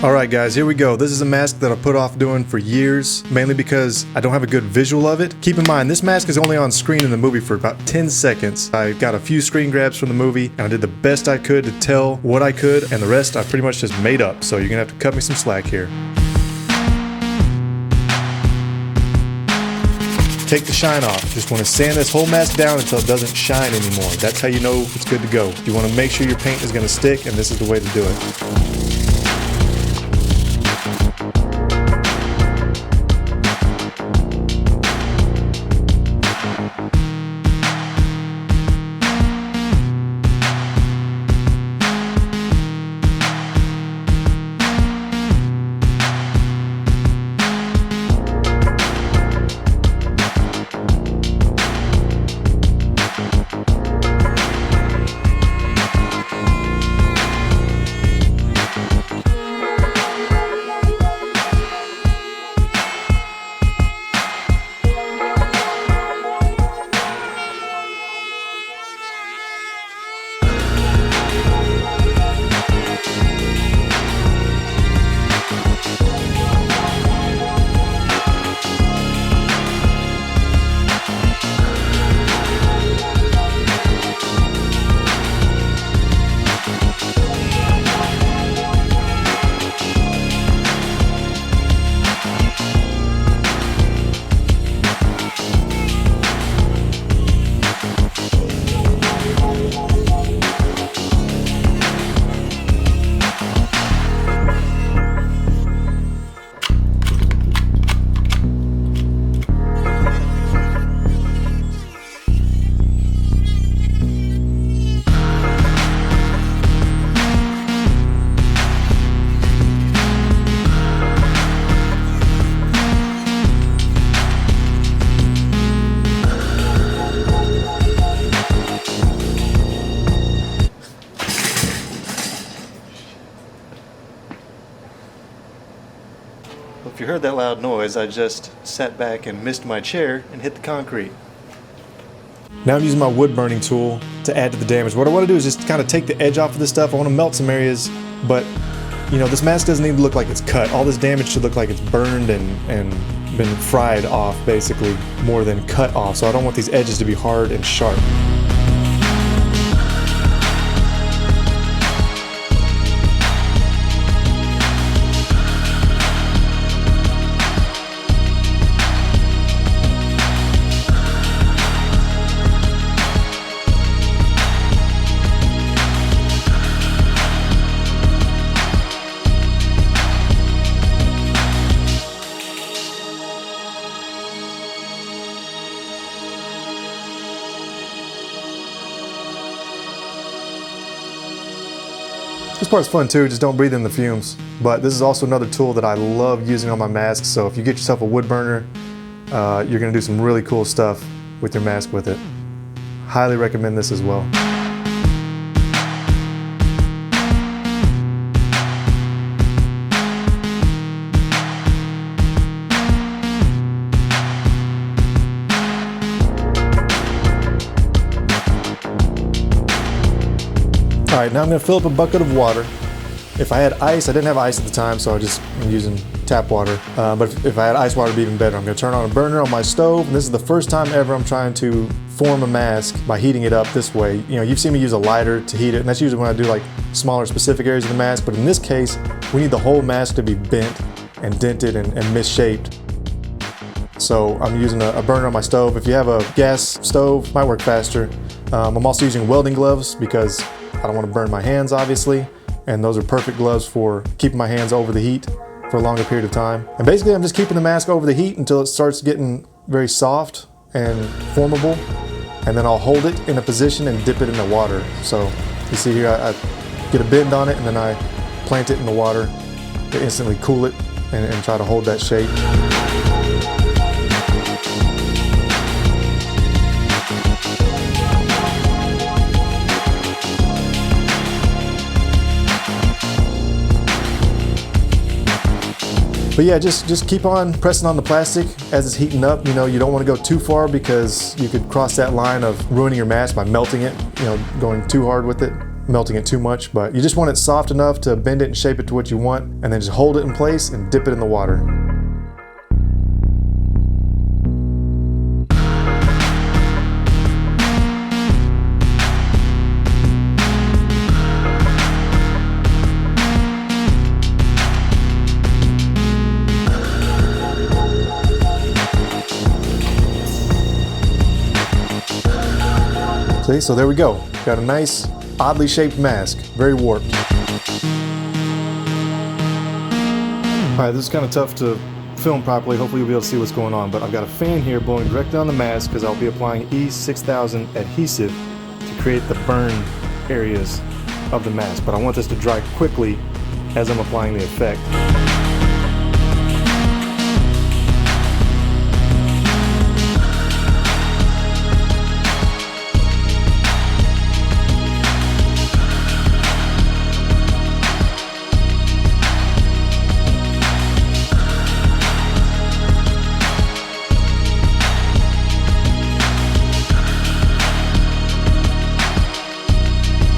Alright guys, here we go. This is a mask that I put off doing for years, mainly because I don't have a good visual of it. Keep in mind, this mask is only on screen in the movie for about 10 seconds. I got a few screen grabs from the movie, and I did the best I could to tell what I could, and the rest I pretty much just made up, so you're gonna have to cut me some slack here. Take the shine off. Just want to sand this whole mask down until it doesn't shine anymore. That's how you know it's good to go. You want to make sure your paint is going to stick, and this is the way to do it. If you heard that loud noise, I just sat back and missed my chair and hit the concrete. Now I'm using my wood burning tool to add to the damage. What I want to do is just kind of take the edge off of this stuff. I want to melt some areas, but you know, this mask doesn't need to look like it's cut. All this damage should look like it's burned and been fried off, basically, more than cut off. So I don't want these edges to be hard and sharp. This part's fun too, just don't breathe in the fumes. But this is also another tool that I love using on my masks, so if you get yourself a wood burner, you're gonna do some really cool stuff with your mask with it. Highly recommend this as well. Alright, now I'm going to fill up a bucket of water. If I had ice, I didn't have ice at the time, so I'm using tap water. But if I had ice water, it'd be even better. I'm going to turn on a burner on my stove, and this is the first time ever I'm trying to form a mask by heating it up this way. You know, you've seen me use a lighter to heat it, and that's usually when I do like smaller specific areas of the mask, but in this case, we need the whole mask to be bent and dented and misshaped. So I'm using a burner on my stove. If you have a gas stove, it might work faster. I'm also using welding gloves because I don't want to burn my hands, obviously, and those are perfect gloves for keeping my hands over the heat for a longer period of time. And basically I'm just keeping the mask over the heat until it starts getting very soft and formable, and then I'll hold it in a position and dip it in the water. So you see here, I get a bend on it and then I plant it in the water to instantly cool it and try to hold that shape. But yeah, just keep on pressing on the plastic as it's heating up. You know, you don't want to go too far because you could cross that line of ruining your mask by melting it, you know, going too hard with it. melting it too much, but you just want it soft enough to bend it and shape it to what you want, and then just hold it in place and dip it in the water. See, so there we go. Got a nice, oddly shaped mask, very warped. All right, this is kind of tough to film properly. Hopefully you'll be able to see what's going on, but I've got a fan here blowing directly on the mask because I'll be applying E6000 adhesive to create the burn areas of the mask, but I want this to dry quickly as I'm applying the effect.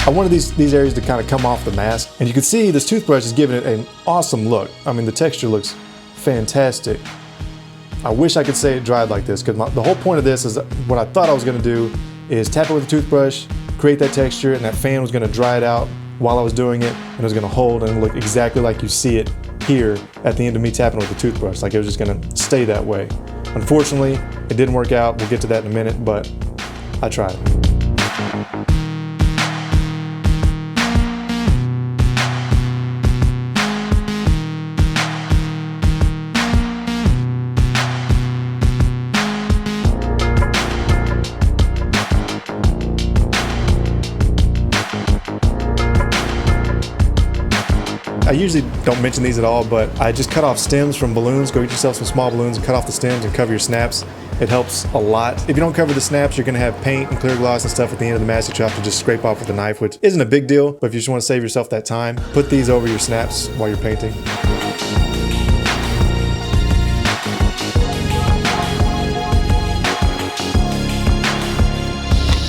I wanted these areas to kind of come off the mask, and you can see this toothbrush is giving it an awesome look. I mean, the texture looks fantastic. I wish I could say it dried like this, because the whole point of this is what I thought I was going to do is tap it with a toothbrush, create that texture, and that fan was going to dry it out while I was doing it, and it was going to hold and look exactly like you see it here at the end of me tapping with the toothbrush, like it was just going to stay that way. Unfortunately, it didn't work out. We'll get to that in a minute, but I tried. I usually don't mention these at all, but I just cut off stems from balloons. Go get yourself some small balloons and cut off the stems and cover your snaps. It helps a lot. If you don't cover the snaps, you're gonna have paint and clear gloss and stuff at the end of the mask that you have to just scrape off with a knife, which isn't a big deal, but if you just wanna save yourself that time, put these over your snaps while you're painting.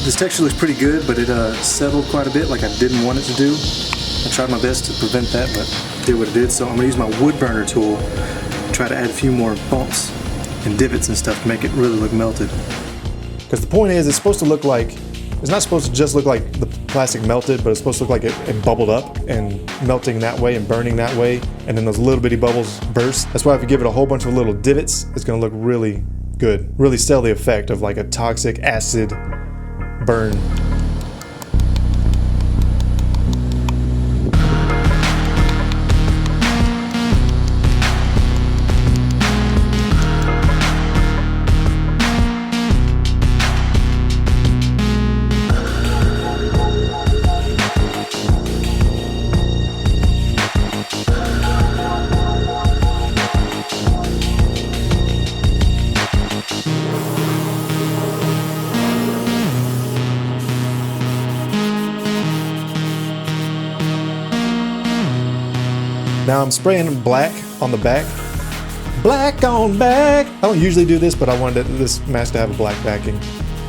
This texture looks pretty good, but it settled quite a bit like I didn't want it to do. I tried my best to prevent that, but it did what it did. So I'm gonna use my wood burner tool to try to add a few more bumps and divots and stuff to make it really look melted. Because the point is, it's supposed to look like, it's not supposed to just look like the plastic melted, but it's supposed to look like it bubbled up and melting that way and burning that way, and then those little bitty bubbles burst. That's why if you give it a whole bunch of little divots, it's gonna look really good. Really sell the effect of like a toxic acid burn. Now I'm spraying black on the back. Black on back! I don't usually do this, but I wanted this mask to have a black backing.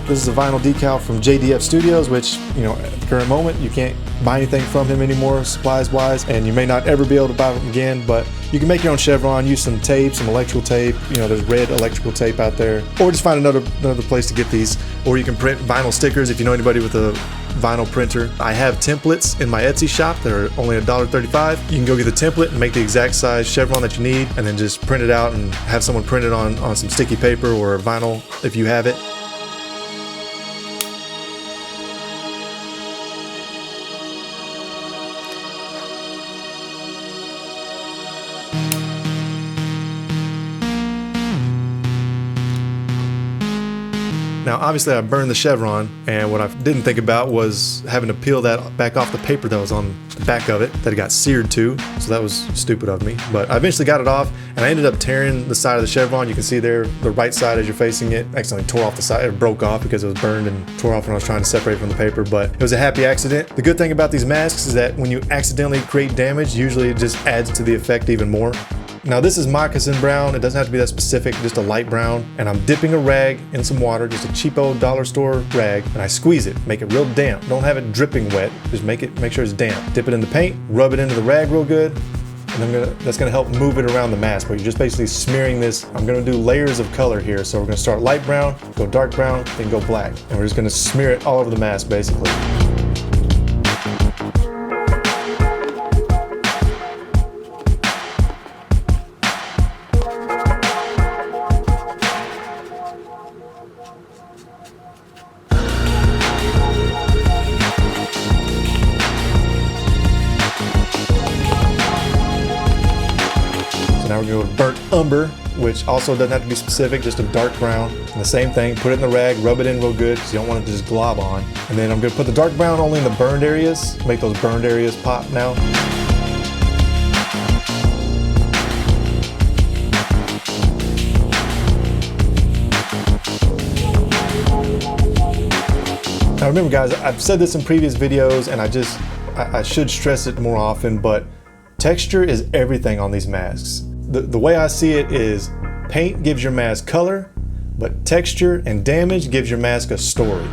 This is a vinyl decal from JDF Studios, which, you know, at the current moment, you can't buy anything from him anymore, supplies-wise, and you may not ever be able to buy them again, but you can make your own chevron, use some tape, some electrical tape, you know, there's red electrical tape out there, or just find another place to get these, or you can print vinyl stickers if you know anybody with a vinyl printer. I have templates in my Etsy shop. They're only $1.35. You can go get the template and make the exact size chevron that you need, and then just print it out and have someone print it on some sticky paper or vinyl if you have it. Now, obviously I burned the chevron, and what I didn't think about was having to peel that back off the paper that was on the back of it, that it got seared to, so that was stupid of me. But I eventually got it off, and I ended up tearing the side of the chevron. You can see there, the right side as you're facing it, accidentally tore off the side. It broke off because it was burned and tore off when I was trying to separate from the paper, but it was a happy accident. The good thing about these masks is that when you accidentally create damage, usually it just adds to the effect even more. Now this is moccasin brown. It doesn't have to be that specific, just a light brown. And I'm dipping a rag in some water, just a cheapo dollar store rag, and I squeeze it, make it real damp. Don't have it dripping wet, just make sure it's damp. Dip it in the paint, rub it into the rag real good, and that's gonna help move it around the mask, but you're just basically smearing this. I'm gonna do layers of color here. So we're gonna start light brown, go dark brown, then go black. And we're just gonna smear it all over the mask basically. Now we're going to go to burnt umber, which also doesn't have to be specific, just a dark brown. And the same thing, put it in the rag, rub it in real good because you don't want it to just glob on. And then I'm going to put the dark brown only in the burned areas, make those burned areas pop now. Now remember guys, I've said this in previous videos and I should stress it more often, but texture is everything on these masks. The way I see it is paint gives your mask color, but texture and damage gives your mask a story.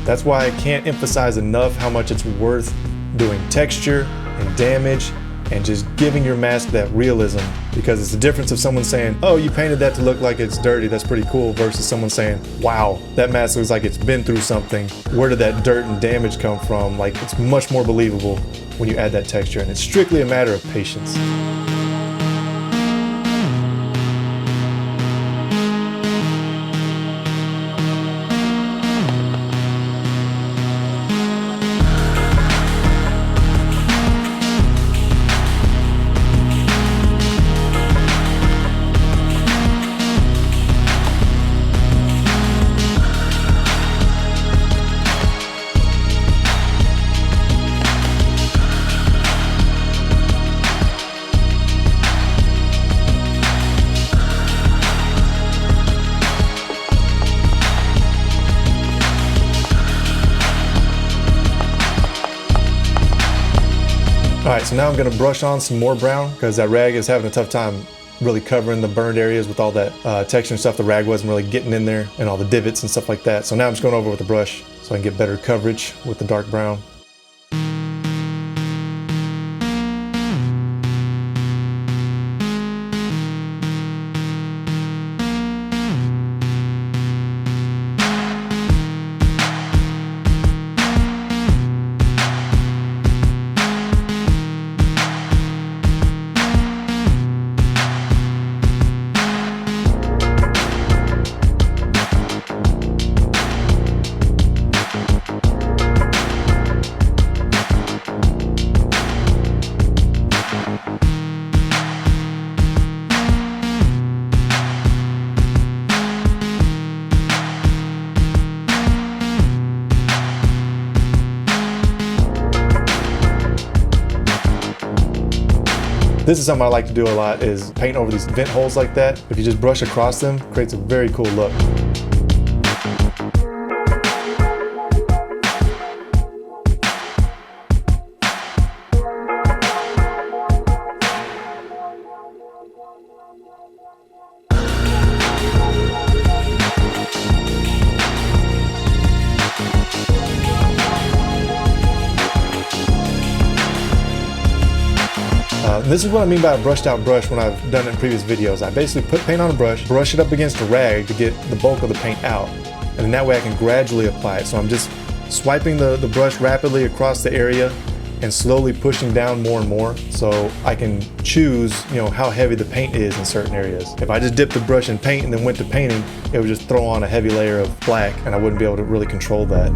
That's why I can't emphasize enough how much it's worth doing texture and damage and just giving your mask that realism, because it's the difference of someone saying, oh, you painted that to look like it's dirty, that's pretty cool, versus someone saying, wow, that mask looks like it's been through something. Where did that dirt and damage come from? Like, it's much more believable when you add that texture, and it's strictly a matter of patience. All right, so now I'm gonna brush on some more brown because that rag is having a tough time really covering the burned areas with all that texture and stuff. The rag wasn't really getting in there and all the divots and stuff like that. So now I'm just going over with the brush so I can get better coverage with the dark brown. This is something I like to do a lot, is paint over these vent holes like that. If you just brush across them, it creates a very cool look. This is what I mean by a brushed out brush when I've done it in previous videos. I basically put paint on a brush, brush it up against a rag to get the bulk of the paint out. And then that way I can gradually apply it. So I'm just swiping the brush rapidly across the area and slowly pushing down more and more so I can choose, how heavy the paint is in certain areas. If I just dipped the brush in paint and then went to painting, it would just throw on a heavy layer of black and I wouldn't be able to really control that.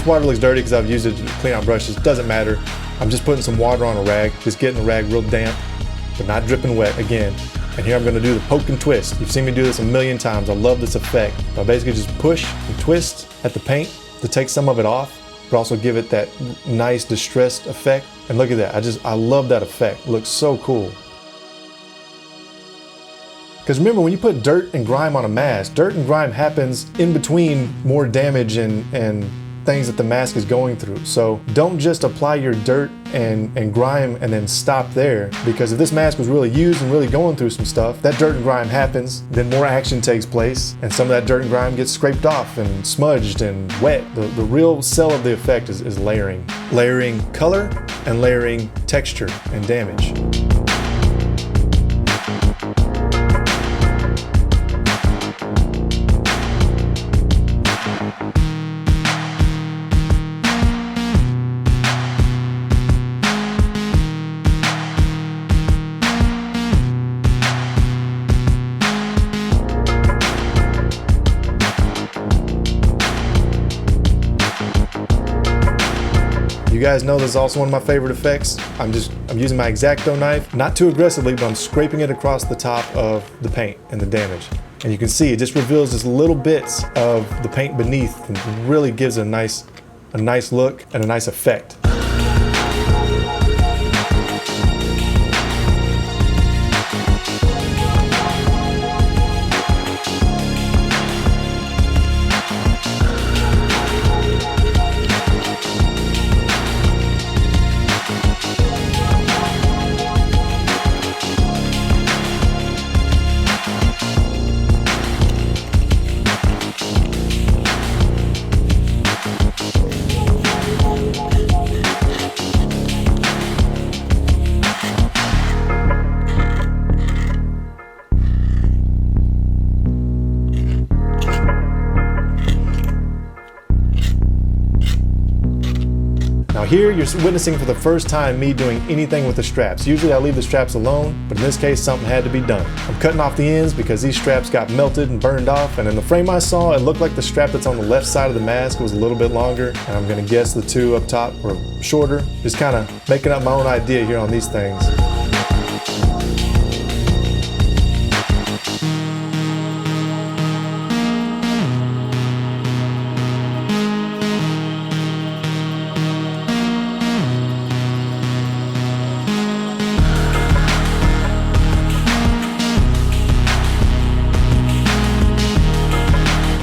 water looks dirty because I've used it to clean out brushes. Doesn't matter. I'm just putting some water on a rag, just getting the rag real damp, but not dripping wet again. And here I'm gonna do the poke and twist. You've seen me do this a million times. I love this effect. I basically just push and twist at the paint to take some of it off, but also give it that nice distressed effect. And look at that, I love that effect. It looks so cool. Because remember, when you put dirt and grime on a mask, dirt and grime happens in between more damage and things that the mask is going through. So don't just apply your dirt and grime and then stop there, because if this mask was really used and really going through some stuff, that dirt and grime happens, then more action takes place, and some of that dirt and grime gets scraped off and smudged and wet. The real sell of the effect is layering. Layering color and layering texture and damage. You guys know this is also one of my favorite effects. I'm using my X-Acto knife, not too aggressively, but I'm scraping it across the top of the paint and the damage. And you can see it just reveals just little bits of the paint beneath and really gives it a nice look and a nice effect. Now here you're witnessing for the first time me doing anything with the straps. Usually I leave the straps alone, but in this case something had to be done. I'm cutting off the ends because these straps got melted and burned off, and in the frame I saw it looked like the strap that's on the left side of the mask was a little bit longer, and I'm gonna guess the two up top were shorter. Just kind of making up my own idea here on these things.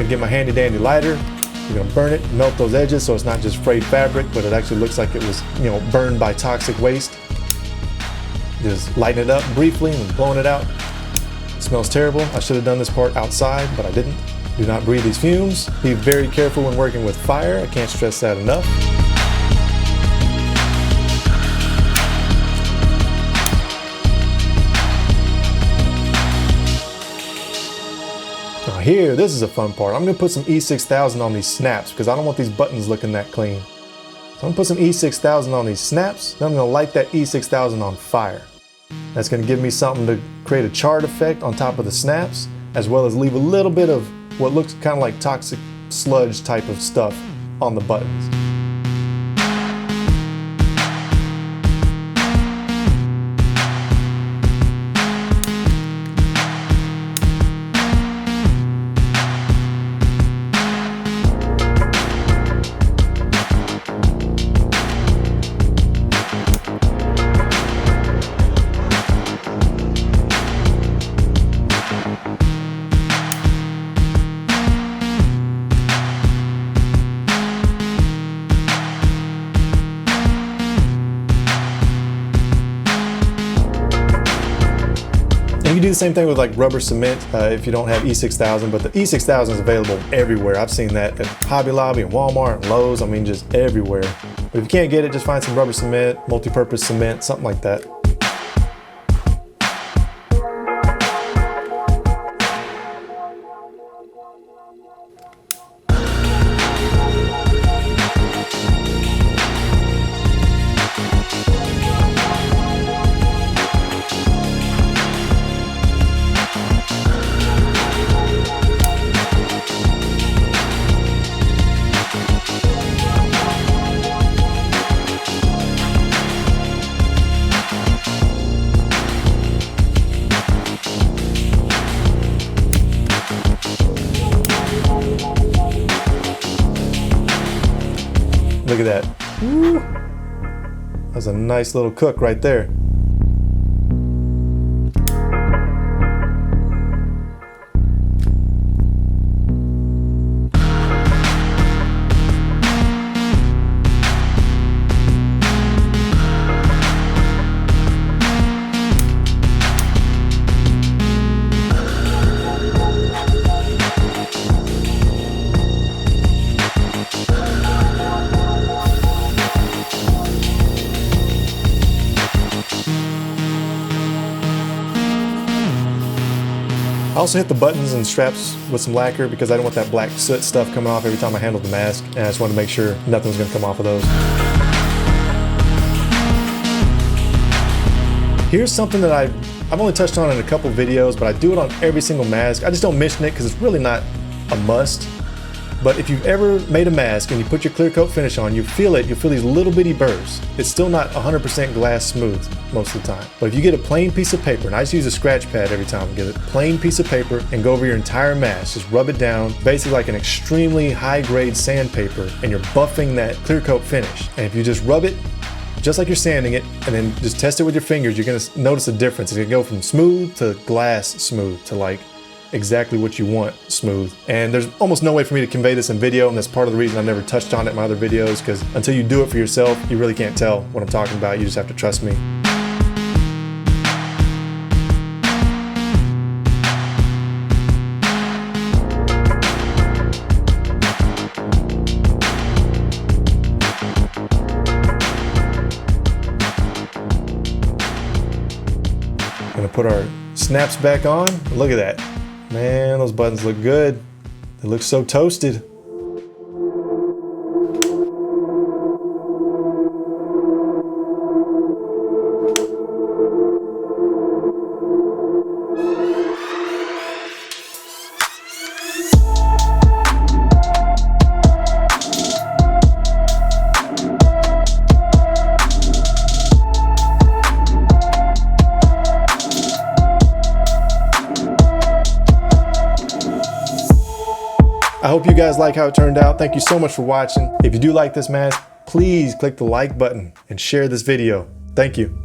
Get my handy dandy lighter. You're gonna burn it, melt those edges so it's not just frayed fabric, but it actually looks like it was, burned by toxic waste. Just lighten it up briefly and blowing it out. It smells terrible. I should have done this part outside, but I didn't. Do not breathe these fumes. Be very careful when working with fire. I can't stress that enough. Here, this is a fun part. I'm gonna put some E6000 on these snaps because I don't want these buttons looking that clean. So I'm gonna put some E6000 on these snaps, then I'm gonna light that E6000 on fire. That's gonna give me something to create a charred effect on top of the snaps, as well as leave a little bit of what looks kind of like toxic sludge type of stuff on the buttons. You can do the same thing with like rubber cement if you don't have E6000, but the E6000 is available everywhere. I've seen that at Hobby Lobby and Walmart and Lowe's. I mean, just everywhere. But if you can't get it, just find some rubber cement, multi-purpose cement, something like that. Look at that. Woo. That's a nice little cook right there. I also hit the buttons and straps with some lacquer because I don't want that black soot stuff coming off every time I handle the mask, and I just want to make sure nothing's going to come off of those. Here's something that I've only touched on in a couple videos, but I do it on every single mask. I just don't mention it because it's really not a must. But if you've ever made a mask and you put your clear coat finish on, you'll feel these little bitty burrs. It's still not 100% glass smooth most of the time. But if you get a plain piece of paper, and I just use a scratch pad every time I get it, plain piece of paper, and go over your entire mask, just rub it down, basically like an extremely high-grade sandpaper, and you're buffing that clear coat finish. And if you just rub it, just like you're sanding it, and then just test it with your fingers, you're gonna notice a difference. It's gonna go from smooth to glass smooth to like exactly what you want smooth. And there's almost no way for me to convey this in video, and that's part of the reason I never touched on it in my other videos, because until you do it for yourself, you really can't tell what I'm talking about. You just have to trust me. Gonna put our snaps back on. Look at that. Man, those buttons look good. They look so toasted. I hope you guys like how it turned out. Thank you so much for watching. If you do like this mask, please click the like button and share this video. Thank you.